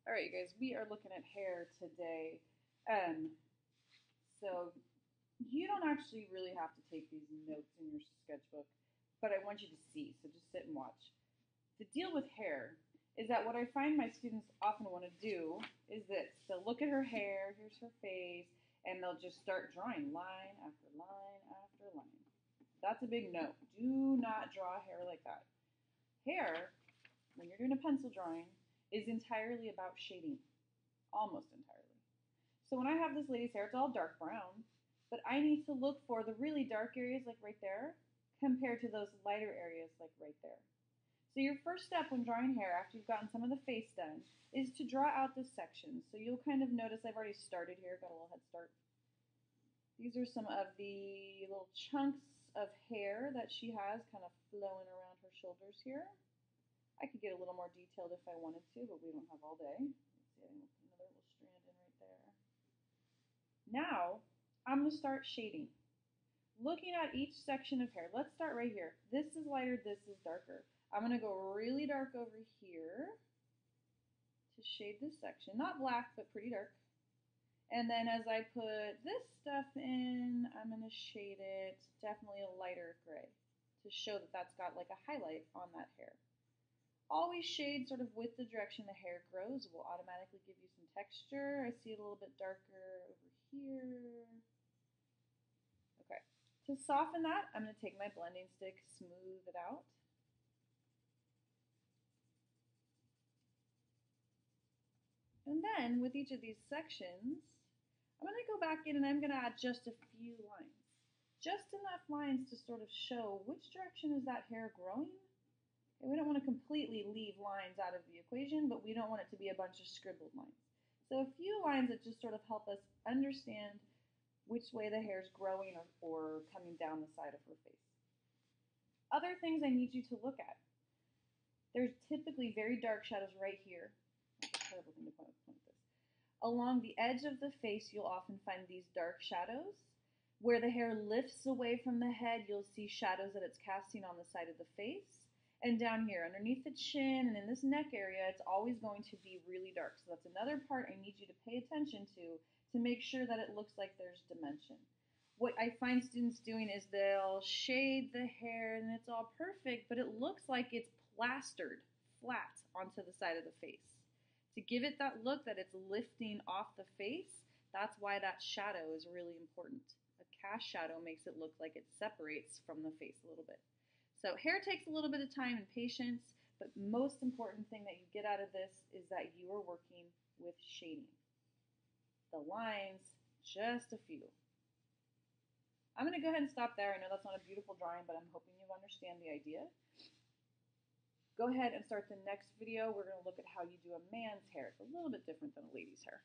All right, you guys, we are looking at hair today. Um, so you don't actually really have to take these notes in your sketchbook, but I want you to see. So just sit and watch. The deal with hair is that what I find my students often want to do is this. They'll look at her hair, here's her face, and they'll just start drawing line after line after line. That's a big no. Do not draw hair like that. Hair, when you're doing a pencil drawing, is entirely about shading. Almost entirely. So when I have this lady's hair, it's all dark brown, but I need to look for the really dark areas like right there compared to those lighter areas like right there. So your first step when drawing hair after you've gotten some of the face done is to draw out this section. So you'll kind of notice I've already started here, got a little head start. These are some of the little chunks of hair that she has kind of flowing around her shoulders here. I could get a little more detailed if I wanted to, but we don't have all day. Let's see, I'm going to put another little strand in right there. Now, I'm going to start shading. Looking at each section of hair, let's start right here. This is lighter, this is darker. I'm going to go really dark over here to shade this section. Not black, but pretty dark. And then as I put this stuff in, I'm going to shade it definitely a lighter gray to show that that's got like a highlight on that hair. Always shade sort of with the direction the hair grows. It will automatically give you some texture. I see it a little bit darker over here. Okay. To soften that, I'm going to take my blending stick, smooth it out. And then with each of these sections, I'm going to go back in and I'm going to add just a few lines. Just enough lines to sort of show which direction is that hair growing. We don't want to completely leave lines out of the equation, but we don't want it to be a bunch of scribbled lines. So a few lines that just sort of help us understand which way the hair is growing or coming down the side of her face. Other things I need you to look at. There's typically very dark shadows right here. That's a terrible thing to point this. Along the edge of the face, you'll often find these dark shadows. Where the hair lifts away from the head, you'll see shadows that it's casting on the side of the face. And down here, underneath the chin and in this neck area, it's always going to be really dark. So that's another part I need you to pay attention to make sure that it looks like there's dimension. What I find students doing is they'll shade the hair and it's all perfect, but it looks like it's plastered flat onto the side of the face. To give it that look that it's lifting off the face, that's why that shadow is really important. A cast shadow makes it look like it separates from the face a little bit. So hair takes a little bit of time and patience, but most important thing that you get out of this is that you are working with shading. The lines, just a few. I'm going to go ahead and stop there. I know that's not a beautiful drawing, but I'm hoping you understand the idea. Go ahead and start the next video. We're going to look at how you do a man's hair. It's a little bit different than a lady's hair.